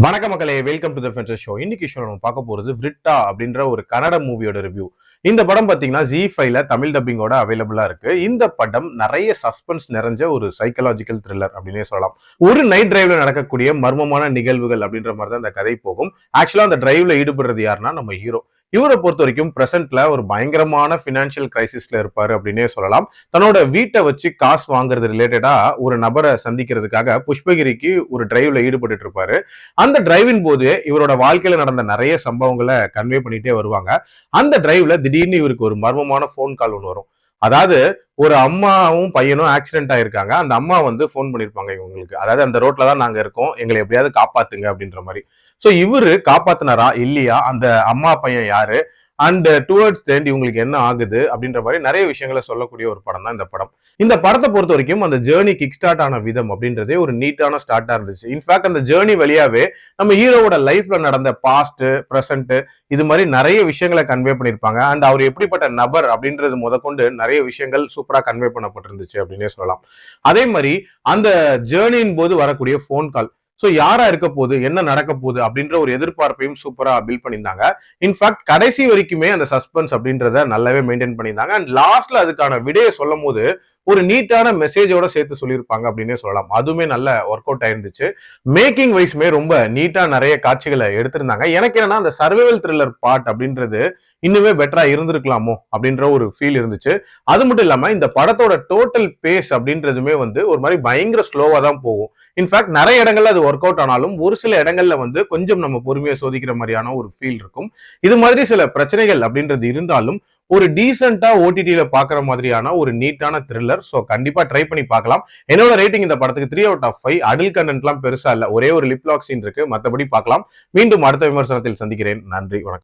வணக்க மக்களே, welcome to the ஃபென்சர் show. இன்னைக்கு ஷோ நம்ம பார்க்க போறது விரிட்டா அப்படின்ற ஒரு கன்னட மூவியோட ரிவ்யூ. இந்த படம் பாத்தீங்கன்னா ஜி5ல தமிழ் டப்பிங்கோட அவைலபிளா இருக்கு. இந்த படம் நிறைய சஸ்பென்ஸ் நிறைஞ்ச ஒரு சைக்கலாஜிக்கல் த்ரில்லர் அப்படின்னே சொல்லலாம். ஒரு நைட் டிரைவ்ல நடக்கக்கூடிய மர்மமான நிகழ்வுகள் அப்படின்ற மாதிரி தான் இந்த கதை போகும். ஆக்சுவலா அந்த டிரைவ்ல ஈடுபடுறது யாருன்னா நம்ம ஹீரோ. இவரை பொறுத்த வரைக்கும் பிரசன்ட்ல ஒரு பயங்கரமான பினான்சியல் கிரைசிஸ்ல இருப்பாரு அப்படின்னே சொல்லலாம். தன்னோட வீட்டை வச்சு காசு வாங்குறது ரிலேட்டடா ஒரு நபரை சந்திக்கிறதுக்காக புஷ்பகிரிக்கு ஒரு டிரைவ்ல ஈடுபட்டு இருப்பாரு. அந்த டிரைவின் போது இவரோட வாழ்க்கையில நடந்த நிறைய சம்பவங்களை கன்வே பண்ணிட்டே வருவாங்க. அந்த டிரைவ்ல திடீர்னு இவருக்கு ஒரு மர்மமான போன் கால் ஒன்று வரும். அதாவது ஒரு அம்மாவும் பையனும் ஆக்சிடென்ட் ஆயிருக்காங்க. அந்த அம்மா வந்து போன் பண்ணிருப்பாங்க இவங்களுக்கு. அதாவது அந்த ரோட்ல தான் நாங்க இருக்கோம், எங்களை எப்படியாவது காப்பாத்துங்க அப்படின்ற மாதிரி. சோ இவரு காப்பாத்தினாரா இல்லையா, அந்த அம்மா பையன் யாரு, அண்ட் டுவர்ட்ஸ் தி எண்ட் இவங்களுக்கு என்ன ஆகுது அப்படின்ற மாதிரி நிறைய விஷயங்களை சொல்லக்கூடிய ஒரு படம் தான் இந்த படம். இந்த படத்தை பொறுத்த வரைக்கும் அந்த ஜேர்னி கிக் ஸ்டார்ட் ஆன விதம் அப்படின்றதே ஒரு நீட்டான ஸ்டார்டா இருந்துச்சு. இன்ஃபேக்ட் அந்த ஜேர்னி வழியாவே நம்ம ஹீரோவோட லைஃப்ல நடந்த பாஸ்ட், பிரசன்ட், இது மாதிரி நிறைய விஷயங்களை கன்வே பண்ணிருப்பாங்க. அண்ட் அவர் எப்படிப்பட்ட நபர் அப்படின்றது முதற்கொண்டு நிறைய விஷயங்கள் சூப்பரா கன்வே பண்ணப்பட்டிருந்துச்சு அப்படின்னே சொல்லலாம். அதே மாதிரி அந்த ஜேர்னியின் போது வரக்கூடிய போன் கால், சோ யாரா இருக்க போகுது, என்ன நடக்க போகுது அப்படின்ற ஒரு எதிர்பார்ப்பையும் சூப்பரா பில்ட் பண்ணியிருந்தாங்க. இன்ஃபேக்ட் கடைசி வரைக்குமே அந்த சஸ்பென்ஸ் அப்படின்றத நல்லாவே மெயின்டைன் பண்ணியிருந்தாங்க. அண்ட் லாஸ்ட்ல அதுக்கான விடையை சொல்லும் போது ஒரு நீட்டான மெசேஜோட சேர்த்து சொல்லியிருப்பாங்க அப்படின்னே சொல்லலாம். அதுவுமே நல்ல ஒர்க் அவுட் ஆயிருந்துச்சு. மேக்கிங் வைஸ்மே ரொம்ப நீட்டா நிறைய காட்சிகளை எடுத்திருந்தாங்க. எனக்கு என்னன்னா அந்த சர்வைவல் த்ரில்லர் பார்ட் அப்படின்றது இன்னுமே பெட்டரா இருந்திருக்கலாமோ அப்படின்ற ஒரு ஃபீல் இருந்துச்சு. அது மட்டும் இல்லாம இந்த படத்தோட டோட்டல் பேஸ் அப்படின்றதுமே வந்து ஒரு மாதிரி பயங்கர ஸ்லோவா தான் போகும். இன்ஃபேக்ட் நிறைய இடங்கள்ல அது ஒர்க் அவுட் ஆனாலும் ஒரு சில இடங்கள்ல வந்து கொஞ்சம் நம்ம பொறுமையை சோதிக்கிற மாதிரியான ஒரு ஃபீல் இருக்கும். இது மாதிரி சில பிரச்சனைகள் அப்படின்றது இருந்தாலும் ஒரு டீசென்டா ஓடிடியில பாக்குற மாதிரியான ஒரு நீட்டான த்ரில்லர். சோ கண்டிப்பா ட்ரை பண்ணி பார்க்கலாம். என்னோட ரேட்டிங் இந்த படத்துக்கு 3/5. அடல்ட் கண்டென்ட்லாம் பெருசா இல்ல, ஒரே ஒரு லிப் லாக் சீன் இருக்கு, மத்தபடி பார்க்கலாம். மீண்டும் அடுத்த விமர்சனத்தில் சந்திக்கிறேன். நன்றி, வணக்கம்.